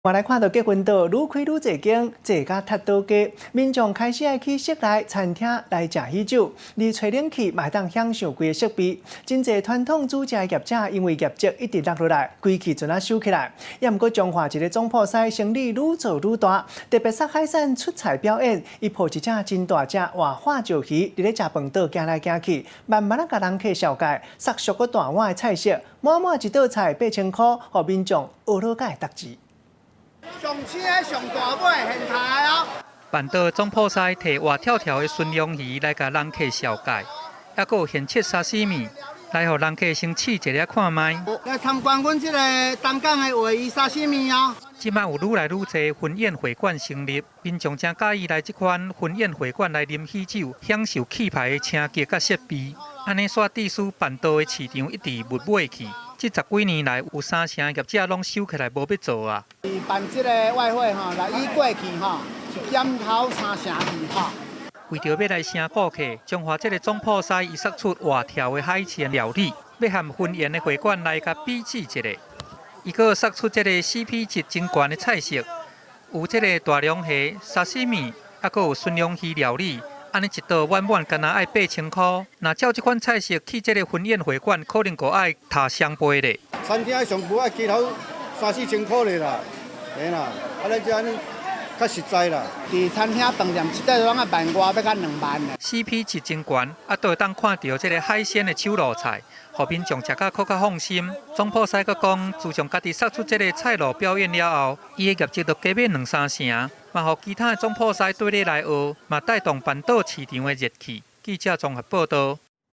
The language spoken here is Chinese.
我来看到结婚岛愈开愈济间，坐甲踢岛街，民众开始爱去室内餐厅来食喜酒，而吹冷气嘛当享受规个设备。真侪传统煮食业者因为业绩一直落落来，规气阵啊收起来。也毋过彰化一个总铺师生意愈做愈大，特别杀海产出菜表演，伊抱一只真大只活化石鱼，伫咧食饭岛行来行去，慢慢啊甲人客小解，杀熟个大碗的菜色，满满一道菜8000块，互民众学落解值钱。 上青的上大尾现台哦。板岛总铺师摕活跳跳的纯鲈鱼来甲人客小解，还佫有现切沙西米来互人客先试一粒看卖。来参观阮这个东港的鲔鱼沙西米哦。即摆有愈来愈侪婚宴会馆成立，民众正介意来即款婚宴会馆来啉喜酒，享受气派的车格甲设备。安尼煞致使板岛的市场一直没尾去。 这10几年来，有3成业者拢收起来无要做啊。办这个外汇吼，来以过去吼，是减头3成去吼。为着要来吸引顾客，彰化这个总铺师伊杀出活跳的海鲜料理，要和婚宴的会馆来甲比试一下。伊佫杀出这个 CP 值真高的菜色，有这个大龙虾、沙西米，还佫有纯鲈鱼料理。 安尼一道满满，干那爱8000块。若照这款菜色去这个婚宴会馆，可能个爱踏双倍咧。餐厅上不爱起头3、4千块咧啦，嘿啦，啊咱这安尼较实在啦。伫餐厅饭店一顿拢啊1万外，要到2万咧。CP 值真悬，啊，都会当看到这个海鲜的手路菜，互民众食甲更较放心。总铺师佫讲，自从家己杀出这个菜路表演了后，伊的业绩都加码2、3成。 嘛，互其他的总铺师对你来学，嘛带动板岛市场的热气。记者综合报道。